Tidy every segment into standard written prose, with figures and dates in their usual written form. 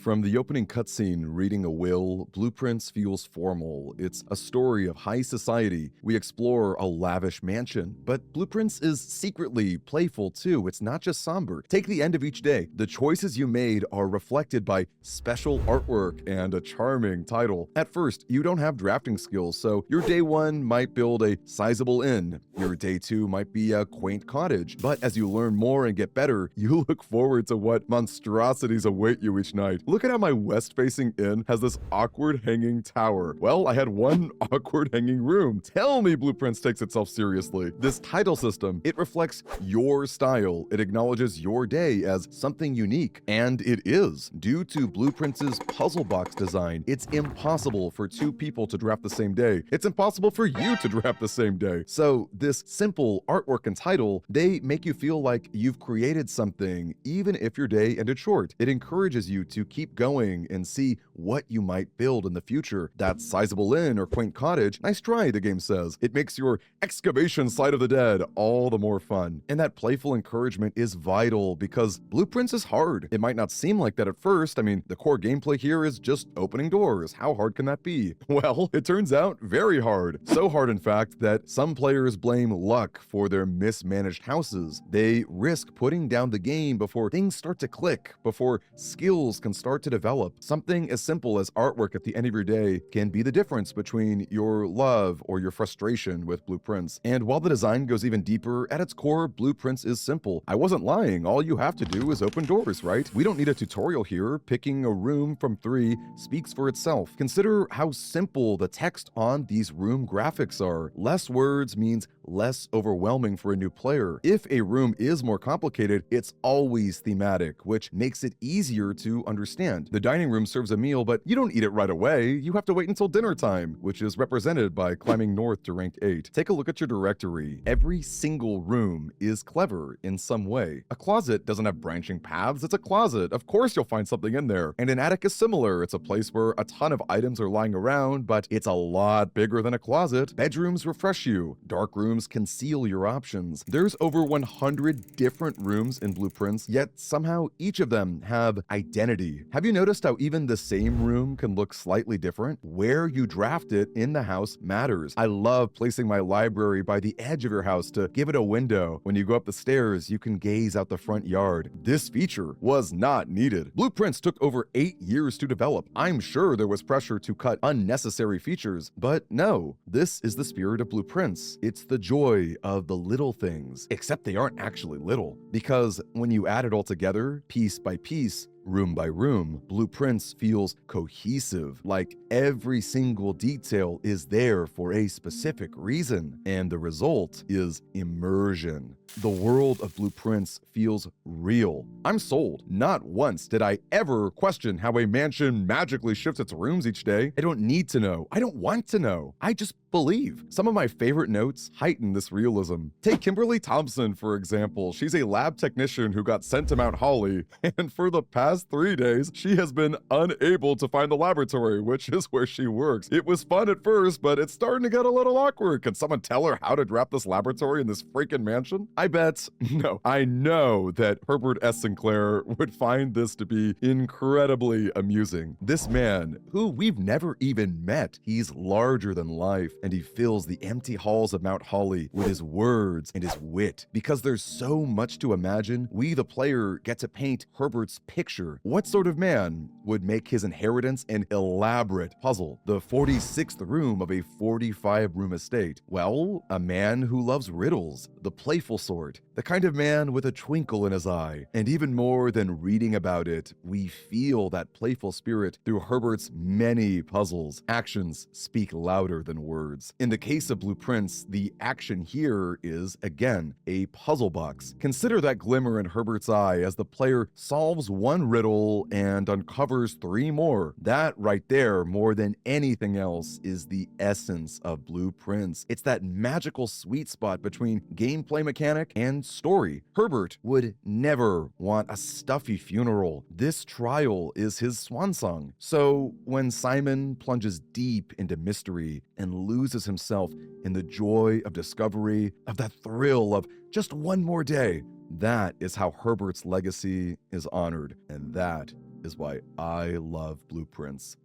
From the opening cutscene, reading a will, Blueprints feels formal. It's a story of high society. We explore a lavish mansion, but Blueprints is secretly playful too. It's not just somber. Take the end of each day. The choices you made are reflected by special artwork and a charming title. At first, you don't have drafting skills, so your day one might build a sizable inn. Your day two might be a quaint cottage. But as you learn more and get better, you look forward to what monstrosities await you each night. Look at how my west-facing inn has this awkward hanging tower. Well, I had one awkward hanging room. Tell me Blueprints takes itself seriously. This title system, it reflects your style. It acknowledges your day as something unique. And it is. Due to Blueprints' puzzle box design, it's impossible for two people to draft the same day. It's impossible for you to draft the same day. So this simple artwork and title, they make you feel like you've created something, even if your day ended short. It encourages you to keep going and see what you might build in the future. That sizable inn or quaint cottage, nice try, the game says. It makes your excavation site of the dead all the more fun. And that playful encouragement is vital because Blueprints is hard. It might not seem like that at first. I mean, the core gameplay here is just opening doors. How hard can that be? Well, it turns out very hard. So hard, in fact, that some players blame luck for their mismanaged houses. They risk putting down the game before things start to click, before skills can start to develop. Something as simple as artwork at the end of your day can be the difference between your love or your frustration with Blueprints. And while the design goes even deeper, at its core, Blueprints is simple. I wasn't lying. All you have to do is open doors, right? We don't need a tutorial here. Picking a room from 3 speaks for itself. Consider how simple the text on these room graphics are. Less words means less overwhelming for a new player. If a room is more complicated, it's always thematic, which makes it easier to understand. The dining room serves a meal, but you don't eat it right away. You have to wait until dinner time, which is represented by climbing north to rank 8. Take a look at your directory. Every single room is clever in some way. A closet doesn't have branching paths. It's a closet. Of course you'll find something in there. And an attic is similar. It's a place where a ton of items are lying around, but it's a lot bigger than a closet. Bedrooms refresh you. Dark rooms conceal your options. There's over 100 different rooms in Blueprints, yet somehow each of them have identity. Have you noticed how even the same room can look slightly different? Where you draft it in the house matters. I love placing my library by the edge of your house to give it a window. When you go up the stairs, you can gaze out the front yard. This feature was not needed. Blueprints took over 8 years to develop. I'm sure there was pressure to cut unnecessary features, but no, this is the spirit of Blueprints. It's the joy of the little things, except they aren't actually little, because when you add it all together, piece by piece, room by room, Blueprints feels cohesive, like every single detail is there for a specific reason, and the result is immersion. The world of Blueprints feels real. I'm sold. Not once did I ever question how a mansion magically shifts its rooms each day. I don't need to know. I don't want to know. I just believe. Some of my favorite notes heighten this realism. Take Kimberly Thompson, for example. She's a lab technician who got sent to Mount Holly, and for the past 3 days, she has been unable to find the laboratory, which is where she works. It was fun at first, but it's starting to get a little awkward. Can someone tell her how to draft this laboratory in this freaking mansion? I bet, no, I know that Herbert S. Sinclair would find this to be incredibly amusing. This man, who we've never even met, he's larger than life, and he fills the empty halls of Mount Holly with his words and his wit. Because there's so much to imagine, we, the player, get to paint Herbert's picture. What sort of man would make his inheritance an elaborate puzzle? The 46th room of a 45-room estate. Well, a man who loves riddles, the playful sort, the kind of man with a twinkle in his eye. And even more than reading about it, we feel that playful spirit through Herbert's many puzzles. Actions speak louder than words. In the case of Blueprints, the action here is, again, a puzzle box. Consider that glimmer in Herbert's eye as the player solves one riddle and uncovers 3 more. That right there, more than anything else, is the essence of Blueprints. It's that magical sweet spot between gameplay mechanic and story. Herbert would never want a stuffy funeral. This trial is his swan song. So when Simon plunges deep into mystery and loses himself in the joy of discovery, of that thrill of just one more day, that is how Herbert's legacy is honored, and that is why I love Blueprints.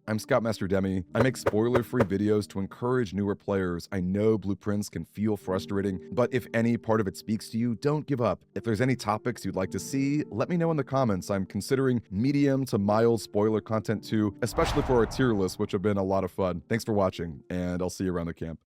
I'm Scoutmaster Demi. I make spoiler-free videos to encourage newer players. I know Blueprints can feel frustrating, but if any part of it speaks to you, don't give up. If there's any topics you'd like to see, let me know in the comments. I'm considering medium to mild spoiler content too, especially for our tier lists, which have been a lot of fun. Thanks for watching, and I'll see you around the camp.